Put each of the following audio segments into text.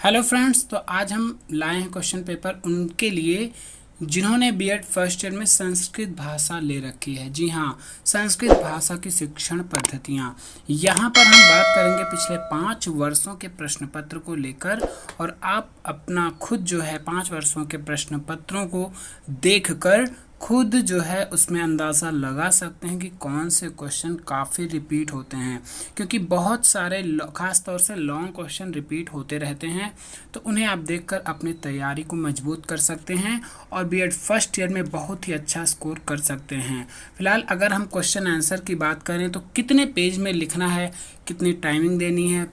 Hello friends, तो आज हम लाए हैं क्वेश्चन पेपर उनके लिए जिन्होंने बीएड फर्स्ट ईयर में संस्कृत भाषा ले रखी है। जी हाँ, संस्कृत भाषा की शिक्षण पद्धतियाँ। यहाँ पर हम बात करेंगे पिछले 5 वर्षों के प्रश्न पत्र को लेकर, और आप अपना खुद जो है 5 वर्षों के प्रश्न पत्रों को देखकर खुद जो है उसमें अंदाज़ा लगा सकते हैं कि कौन से क्वेश्चन काफ़ी रिपीट होते हैं, क्योंकि बहुत सारे खास तौर से लॉन्ग क्वेश्चन रिपीट होते रहते हैं। तो उन्हें आप देखकर अपनी तैयारी को मजबूत कर सकते हैं और बीएड फर्स्ट ईयर में बहुत ही अच्छा स्कोर कर सकते हैं। फिलहाल अगर हम क्वेश्चन आंसर की बात करें तो कितने पेज में लिखना है, कितनी टाइमिंग देनी है,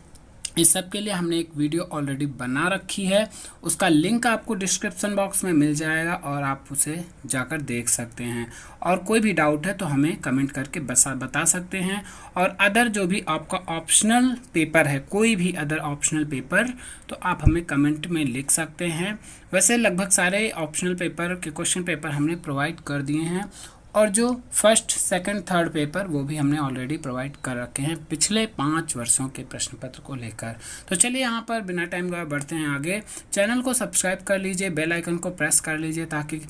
इस सब के लिए हमने एक वीडियो ऑलरेडी बना रखी है। उसका लिंक आपको डिस्क्रिप्शन बॉक्स में मिल जाएगा और आप उसे जाकर देख सकते हैं। और कोई भी डाउट है तो हमें कमेंट करके बता सकते हैं। और अदर जो भी आपका ऑप्शनल पेपर है, कोई भी अदर ऑप्शनल पेपर, तो आप हमें कमेंट में लिख सकते हैं। वैसे लगभग सारे ऑप्शनल पेपर के क्वेश्चन पेपर हमने प्रोवाइड कर दिए हैं, और जो फर्स्ट सेकंड थर्ड पेपर वो भी हमने ऑलरेडी प्रोवाइड कर रखे हैं पिछले 5 वर्षों के प्रश्न पत्र को लेकर। तो चलिए यहाँ पर बिना टाइम गवाए बढ़ते हैं आगे। चैनल को सब्सक्राइब कर लीजिए, बेल आइकन को प्रेस कर लीजिए ताकि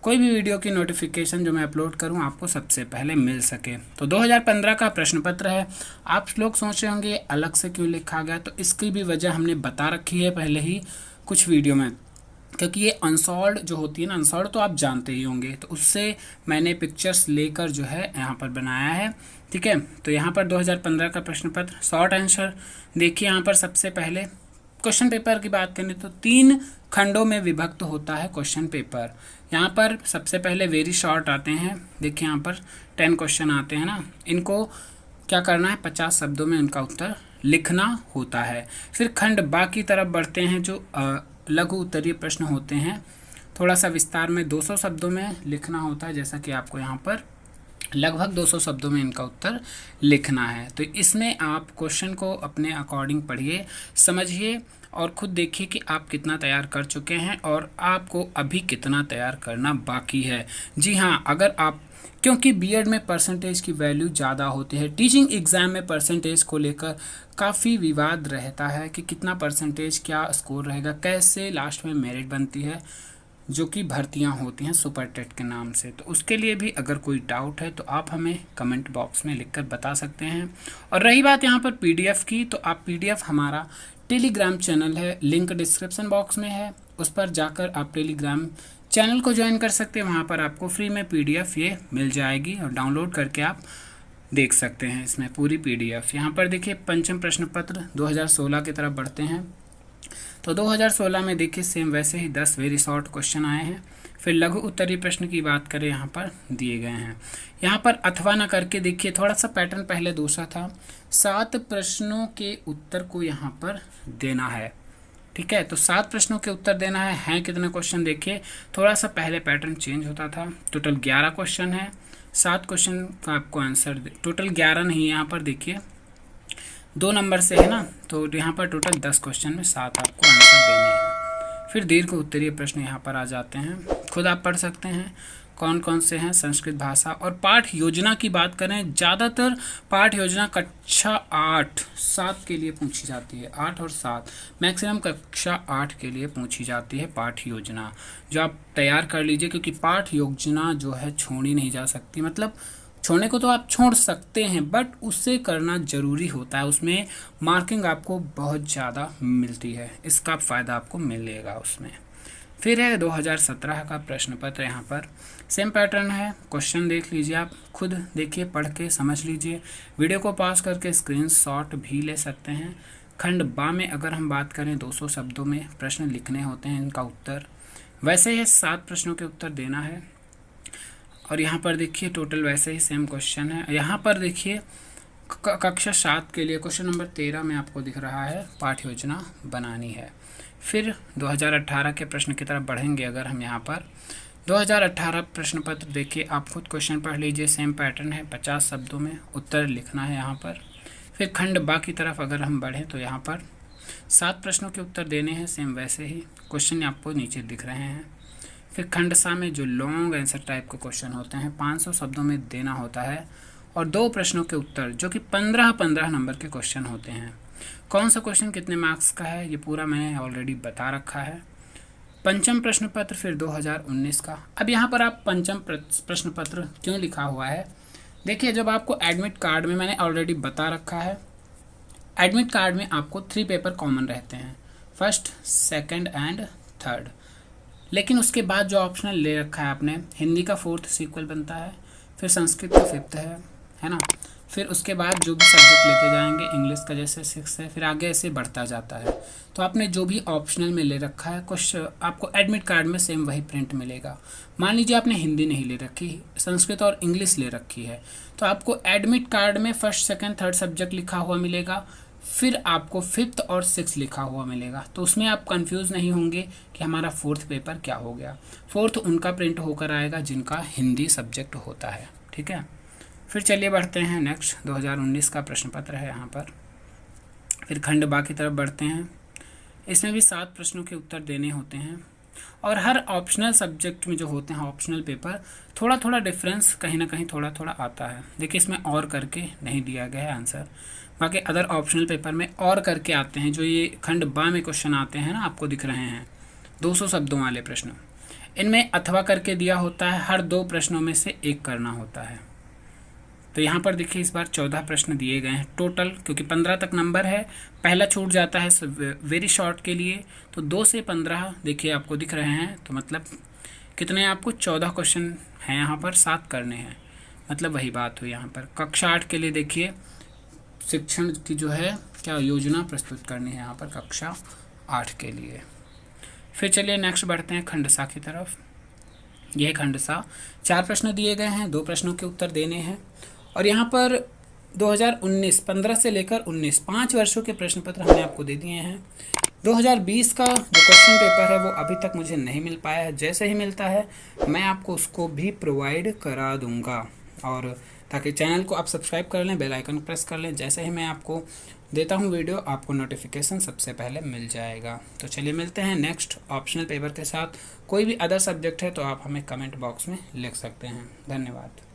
कोई भी वीडियो की नोटिफिकेशन जो मैं अपलोड करूं आपको सबसे पहले मिल सके। तो 2015 का प्रश्न पत्र है। आप लोग सोच रहे होंगे अलग से क्यों लिखा गया, तो इसकी भी वजह हमने बता रखी है पहले ही कुछ वीडियो में, क्योंकि ये अनसॉल्ड जो होती है ना, अनसॉल्ड तो आप जानते ही होंगे, तो उससे मैंने पिक्चर्स लेकर जो है यहाँ पर बनाया है। ठीक है, तो यहाँ पर 2015 का प्रश्न पत्र शॉर्ट आंसर देखिए। यहाँ पर सबसे पहले क्वेश्चन पेपर की बात करें तो 3 खंडों में विभक्त होता है क्वेश्चन पेपर। यहाँ पर सबसे पहले वेरी शॉर्ट आते हैं। देखिए यहाँ पर 10 क्वेश्चन आते हैं ना, इनको क्या करना है, 50 शब्दों में उनका उत्तर लिखना होता है। फिर खंड बा की तरफ बढ़ते हैं, जो लघु उत्तरीय प्रश्न होते हैं। थोड़ा सा विस्तार में 200 शब्दों में लिखना होता है, जैसा कि आपको यहाँ पर लगभग 200 शब्दों में इनका उत्तर लिखना है। तो इसमें आप क्वेश्चन को अपने अकॉर्डिंग पढ़िए, समझिए और खुद देखिए कि आप कितना तैयार कर चुके हैं और आपको अभी कितना तैयार करना बाकी है। जी हाँ, अगर आप, क्योंकि बीएड में परसेंटेज की वैल्यू ज़्यादा होती है, टीचिंग एग्ज़ाम में परसेंटेज को लेकर काफ़ी विवाद रहता है कि कितना परसेंटेज, क्या स्कोर रहेगा, कैसे लास्ट में मेरिट बनती है, जो कि भर्तियां होती हैं सुपर टेट के नाम से। तो उसके लिए भी अगर कोई डाउट है तो आप हमें कमेंट बॉक्स में लिखकर बता सकते हैं। और रही बात यहाँ पर पीडीएफ की, तो आप पीडीएफ, हमारा टेलीग्राम चैनल है, लिंक डिस्क्रिप्शन बॉक्स में है, उस पर जाकर आप टेलीग्राम चैनल को ज्वाइन कर सकते हैं। वहाँ पर आपको फ्री में पीडीएफ ये मिल जाएगी और डाउनलोड करके आप देख सकते हैं इसमें पूरी पीडीएफ। यहाँ पर देखिए पंचम प्रश्न पत्र 2016 की तरफ बढ़ते हैं। तो 2016 में देखिए सेम वैसे ही 10 वेरी शॉर्ट क्वेश्चन आए हैं। फिर लघु उत्तरीय प्रश्न की बात करें, यहाँ पर दिए गए हैं। यहाँ पर अथवा न करके देखिए, थोड़ा सा पैटर्न पहले दूसरा था। 7 प्रश्नों के उत्तर को यहाँ पर देना है। ठीक है, तो 7 प्रश्नों के उत्तर देना है कितने क्वेश्चन देखिए, थोड़ा सा पहले पैटर्न चेंज होता था। टोटल 11 क्वेश्चन है, 7 क्वेश्चन का आपको आंसर, टोटल 11 नहीं, यहाँ पर देखिए 2 नंबर से है ना, तो यहाँ पर टोटल 10 क्वेश्चन में 7 आपको आंसर देने हैं। फिर दीर्घ उत्तरीय प्रश्न यहाँ पर आ जाते हैं, खुद आप पढ़ सकते हैं कौन कौन से हैं। संस्कृत भाषा और पाठ योजना की बात करें, ज़्यादातर पाठ योजना कक्षा 8 7 के लिए पूछी जाती है। 8 और 7 मैक्सिमम कक्षा 8 के लिए पूछी जाती है पाठ योजना, जो आप तैयार कर लीजिए, क्योंकि पाठ योजना जो है छोड़ी नहीं जा सकती। मतलब छोड़ने को तो आप छोड़ सकते हैं, बट उससे करना ज़रूरी होता है, उसमें मार्किंग आपको बहुत ज़्यादा मिलती है, इसका फ़ायदा आपको मिलेगा उसमें। फिर है 2017 का प्रश्न पत्र। यहाँ पर सेम पैटर्न है, क्वेश्चन देख लीजिए, आप खुद देखिए, पढ़ के समझ लीजिए, वीडियो को पॉज करके स्क्रीनशॉट भी ले सकते हैं। खंड बा में अगर हम बात करें 200 शब्दों में प्रश्न लिखने होते हैं, इनका उत्तर वैसे ही 7 प्रश्नों के उत्तर देना है। और यहाँ पर देखिए टोटल वैसे ही सेम क्वेश्चन है। यहाँ पर देखिए कक्षा 7 के लिए क्वेश्चन नंबर 13 में आपको दिख रहा है पाठ योजना बनानी है। फिर 2018 के प्रश्न की तरफ बढ़ेंगे अगर हम, यहाँ पर 2018 प्रश्न पत्र देखिए, आप खुद क्वेश्चन पढ़ लीजिए, सेम पैटर्न है, 50 शब्दों में उत्तर लिखना है यहाँ पर। फिर खंड बा की तरफ अगर हम बढ़ें तो यहाँ पर 7 प्रश्नों के उत्तर देने हैं, सेम वैसे ही क्वेश्चन आपको नीचे दिख रहे हैं। फिर खंड सा में जो लॉन्ग आंसर टाइप के क्वेश्चन होते हैं 500 शब्दों में देना होता है, और 2 प्रश्नों के उत्तर जो कि 15-15 नंबर के क्वेश्चन होते हैं। कौन सा क्वेश्चन कितने मार्क्स का है ये पूरा मैंने ऑलरेडी बता रखा है। पंचम प्रश्न पत्र फिर 2019 का। अब यहाँ पर आप पंचम प्रश्न पत्र क्यों लिखा हुआ है, देखिए जब आपको एडमिट कार्ड में मैंने ऑलरेडी बता रखा है, एडमिट कार्ड में आपको 3 पेपर कॉमन रहते हैं, फर्स्ट, सेकंड एंड थर्ड। लेकिन उसके बाद जो ऑप्शनल ले रखा है आपने, हिंदी का 4th सीक्वल बनता है, फिर संस्कृत का 5th है ना, फिर उसके बाद जो भी सब्जेक्ट लेते जाएंगे, इंग्लिश का जैसे 6 है, फिर आगे ऐसे बढ़ता जाता है। तो आपने जो भी ऑप्शनल में ले रखा है कुछ आपको एडमिट कार्ड में सेम वही प्रिंट मिलेगा। मान लीजिए आपने हिंदी नहीं ले रखी, संस्कृत और इंग्लिश ले रखी है, तो आपको एडमिट कार्ड में फर्स्ट, सेकंड, थर्ड सब्जेक्ट लिखा हुआ मिलेगा, फिर आपको 5th और 6th लिखा हुआ मिलेगा। तो उसमें आप कंफ्यूज नहीं होंगे कि हमारा 4th पेपर क्या हो गया। 4th उनका प्रिंट होकर आएगा जिनका हिंदी सब्जेक्ट होता है, ठीक है। फिर चलिए बढ़ते हैं नेक्स्ट, 2019 का प्रश्न पत्र है यहाँ पर। फिर खंड बा की तरफ बढ़ते हैं। इसमें भी 7 प्रश्नों के उत्तर देने होते हैं और हर ऑप्शनल सब्जेक्ट में जो होते हैं ऑप्शनल पेपर, थोड़ा थोड़ा डिफरेंस कहीं ना कहीं थोड़ा थोड़ा आता है। देखिए इसमें और करके नहीं दिया गया है आंसर, बाकी अदर ऑप्शनल पेपर में और करके आते हैं। जो ये खंड बा में क्वेश्चन आते हैं ना, आपको दिख रहे हैं 200 शब्दों वाले प्रश्न, इनमें अथवा करके दिया होता है, हर 2 प्रश्नों में से एक करना होता है। तो यहाँ पर देखिए इस बार 14 प्रश्न दिए गए हैं टोटल, क्योंकि 15 तक नंबर है, पहला छूट जाता है वेरी शॉर्ट के लिए। तो 2 से 15 देखिए आपको दिख रहे हैं, तो मतलब कितने आपको 14 क्वेश्चन हैं यहाँ पर, 7 करने हैं, मतलब वही बात हुई यहाँ पर। कक्षा 8 के लिए देखिए शिक्षण की जो है क्या योजना प्रस्तुत करनी है यहाँ पर कक्षा 8 के लिए। फिर चलिए नेक्स्ट बढ़ते हैं खंडसा की तरफ। यह खंडसा 4 प्रश्न दिए गए हैं, 2 प्रश्नों के उत्तर देने हैं और यहाँ पर 2019 15 से लेकर 19 5 वर्षों के प्रश्न पत्र हमने आपको दे दिए हैं। 2020 का जो क्वेश्चन पेपर है वो अभी तक मुझे नहीं मिल पाया है, जैसे ही मिलता है मैं आपको उसको भी प्रोवाइड करा दूंगा। और ताकि चैनल को आप सब्सक्राइब कर लें, बेल आइकन प्रेस कर लें, जैसे ही मैं आपको देता हूं वीडियो आपको नोटिफिकेशन सबसे पहले मिल जाएगा। तो चलिए मिलते हैं नेक्स्ट ऑप्शनल पेपर के साथ। कोई भी अदर सब्जेक्ट है तो आप हमें कमेंट बॉक्स में लिख सकते हैं। धन्यवाद।